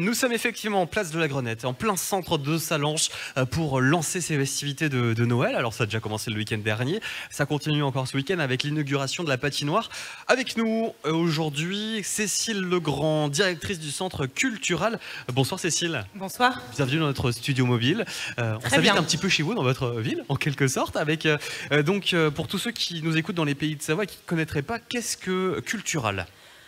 Nous sommes effectivement en place de la Grenette, en plein centre de Sallanches pour lancer ces festivités de Noël. Alors ça a déjà commencé le week-end dernier, ça continue encore ce week-end avec l'inauguration de la patinoire. Avec nous aujourd'hui, Cécile Legrand, directrice du centre cultural. Bonsoir Cécile. Bonsoir. Bienvenue dans notre studio mobile. On s'invite un petit peu chez vous, dans votre ville, en quelque sorte. Avec pour tous ceux qui nous écoutent dans les pays de Savoie et qui ne connaîtraient pas, qu'est-ce que Cultural ?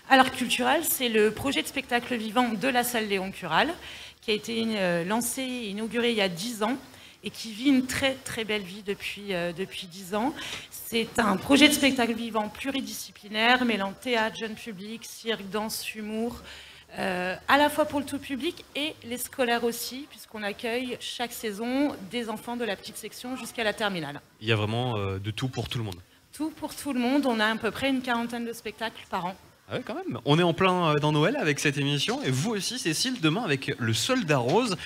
Alors Cultural, c'est le projet de spectacle vivant de la salle Léon Cural, qui a été lancé et inauguré il y a 10 ans et qui vit une très très belle vie depuis 10 ans. C'est un projet de spectacle vivant pluridisciplinaire, mêlant théâtre, jeune public, cirque, danse, humour, à la fois pour le tout public et les scolaires aussi, puisqu'on accueille chaque saison des enfants de la petite section jusqu'à la terminale. Il y a vraiment de tout pour tout le monde. Tout pour tout le monde, on a à peu près une quarantaine de spectacles par an. Ah ouais, quand même. On est en plein dans Noël avec cette émission et vous aussi Cécile, demain avec le Soldat Rose.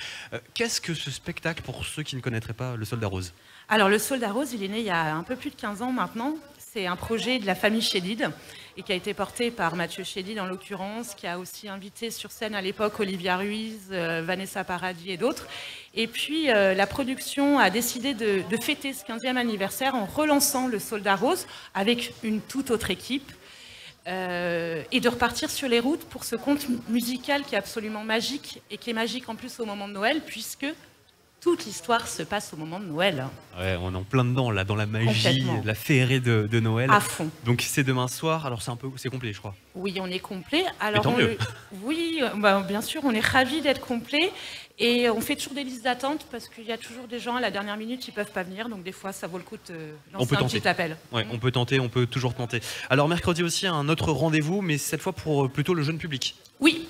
Qu'est-ce que ce spectacle pour ceux qui ne connaîtraient pas le Soldat Rose? Alors le Soldat Rose, il est né il y a un peu plus de 15 ans maintenant. C'est un projet de la famille Chédid et qui a été porté par Mathieu Chédid en l'occurrence, qui a aussi invité sur scène à l'époque Olivia Ruiz, Vanessa Paradis et d'autres. Et puis la production a décidé de fêter ce 15e anniversaire en relançant le Soldat Rose avec une toute autre équipe. Et de repartir sur les routes pour ce conte musical qui est absolument magique et qui est magique en plus au moment de Noël puisque toute l'histoire se passe au moment de Noël. Ouais, on est en plein dedans là, dans la magie, la féerie de Noël. À fond. Donc c'est demain soir, alors c'est complet je crois. Oui, on est complet. Alors tant mieux. Oui, bien sûr, on est ravis d'être complet. Et on fait toujours des listes d'attente parce qu'il y a toujours des gens à la dernière minute qui ne peuvent pas venir. Donc des fois, ça vaut le coup de lancer un petit appel. Ouais, on peut tenter, on peut toujours tenter. Alors mercredi aussi, un autre rendez-vous, mais cette fois pour plutôt le jeune public. Oui.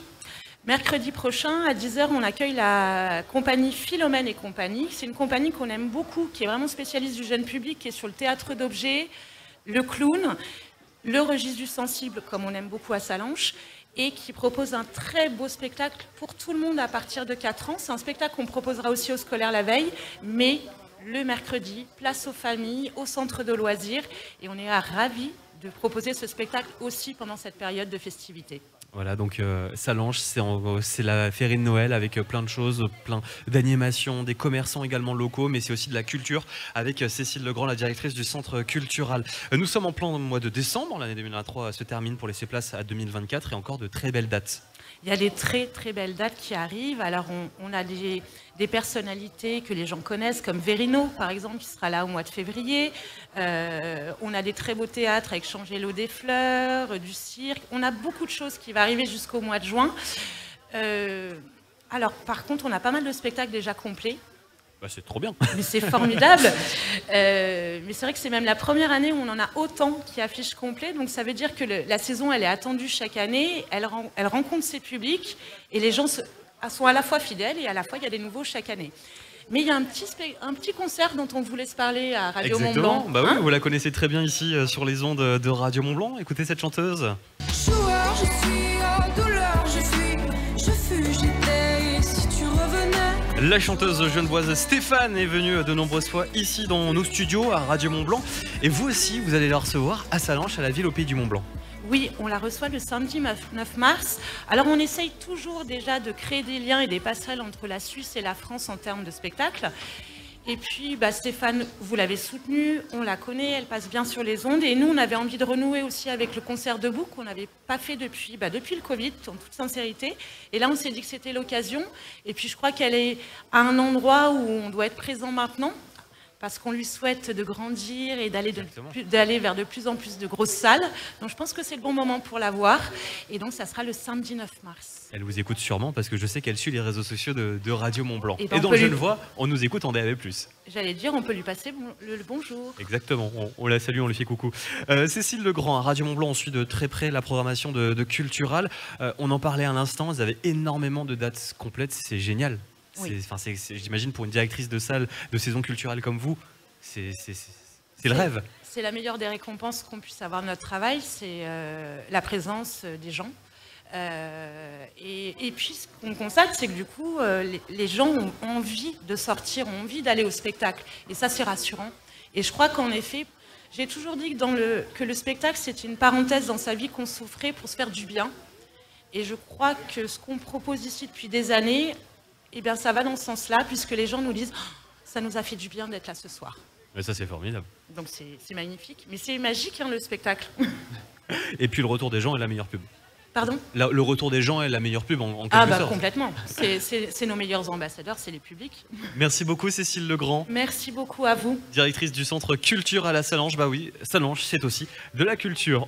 Mercredi prochain, à 10 h, on accueille la compagnie Philomène et compagnie. C'est une compagnie qu'on aime beaucoup, qui est vraiment spécialiste du jeune public, qui est sur le théâtre d'objets, le clown, le registre du sensible, comme on aime beaucoup à Sallanches, et qui propose un très beau spectacle pour tout le monde à partir de 4 ans. C'est un spectacle qu'on proposera aussi aux scolaires la veille, mais le mercredi, place aux familles, au centre de loisirs, et on est ravis de proposer ce spectacle aussi pendant cette période de festivité. Voilà, donc Sallanches, c'est la féerie de Noël avec plein de choses, plein d'animations, des commerçants également locaux, mais c'est aussi de la culture avec Cécile Legrand, la directrice du centre cultural. Nous sommes en plein mois de décembre, l'année 2023 se termine pour laisser place à 2024 et encore de très belles dates. Il y a des très très belles dates qui arrivent. Alors on a des personnalités que les gens connaissent comme Verino par exemple qui sera là au mois de février. On a des très beaux théâtres avec Changelo des Fleurs, du cirque. On a beaucoup de choses qui vont arriver jusqu'au mois de juin. Alors par contre on a pas mal de spectacles déjà complets. Bah, c'est trop bien. Mais c'est formidable. Mais c'est vrai que c'est même la première année où on en a autant qui affichent complet. Donc ça veut dire que la saison, elle est attendue chaque année. Elle rencontre ses publics et les gens sont à la fois fidèles et à la fois il y a des nouveaux chaque année. Mais il y a un petit concert dont on voulait se parler à Radio Mont-Blanc. Bah oui, vous la connaissez très bien ici sur les ondes de Radio Mont-Blanc. Écoutez cette chanteuse. Joueur, je suis en douleur, je fus, j'étais, et si tu revenais. La chanteuse genevoise Stéphane est venue de nombreuses fois ici dans nos studios à Radio Mont-Blanc. Et vous aussi, vous allez la recevoir à Sallanches, à la ville au Pays du Mont-Blanc. Oui, on la reçoit le samedi 9 mars. Alors on essaye toujours déjà de créer des liens et des passerelles entre la Suisse et la France en termes de spectacle. Et puis Stéphane, vous l'avez soutenue, on la connaît, elle passe bien sur les ondes. Et nous, on avait envie de renouer aussi avec le concert debout qu'on n'avait pas fait depuis le Covid, en toute sincérité. Et là, on s'est dit que c'était l'occasion. Et puis je crois qu'elle est à un endroit où on doit être présent maintenant, parce qu'on lui souhaite de grandir et d'aller vers de plus en plus de grosses salles. Donc je pense que c'est le bon moment pour la voir. Et donc ça sera le samedi 9 mars. Elle vous écoute sûrement parce que je sais qu'elle suit les réseaux sociaux de Radio Mont-Blanc. Et dans Genevois, on nous écoute en DAB+. J'allais dire, on peut lui passer le bonjour. Exactement, on la salue, on lui fait coucou. Cécile Legrand, à Radio Mont-Blanc, on suit de très près la programmation de Cultural. On en parlait à l'instant, vous avez énormément de dates complètes, c'est génial. Oui. J'imagine pour une directrice de salle de saison culturelle comme vous, c'est le rêve. C'est la meilleure des récompenses qu'on puisse avoir de notre travail, c'est la présence des gens. Et puis ce qu'on constate, c'est que du coup, les gens ont envie de sortir, ont envie d'aller au spectacle. Et ça, c'est rassurant. Et je crois qu'en effet, j'ai toujours dit que le spectacle, c'est une parenthèse dans sa vie qu'on souffrait pour se faire du bien. Et je crois que ce qu'on propose ici depuis des années, eh bien, ça va dans ce sens-là, puisque les gens nous disent oh, « ça nous a fait du bien d'être là ce soir ». Mais ça, c'est formidable. Donc c'est magnifique. Mais c'est magique, hein, le spectacle. Et puis le retour des gens est la meilleure pub. Pardon ? Le retour des gens est la meilleure pub en quelque Ah bah sorte. complètement. C'est nos meilleurs ambassadeurs, c'est les publics. Merci beaucoup Cécile Legrand, Merci beaucoup à vous. directrice du centre culture à la Salange. Bah oui, Salange, c'est aussi de la culture.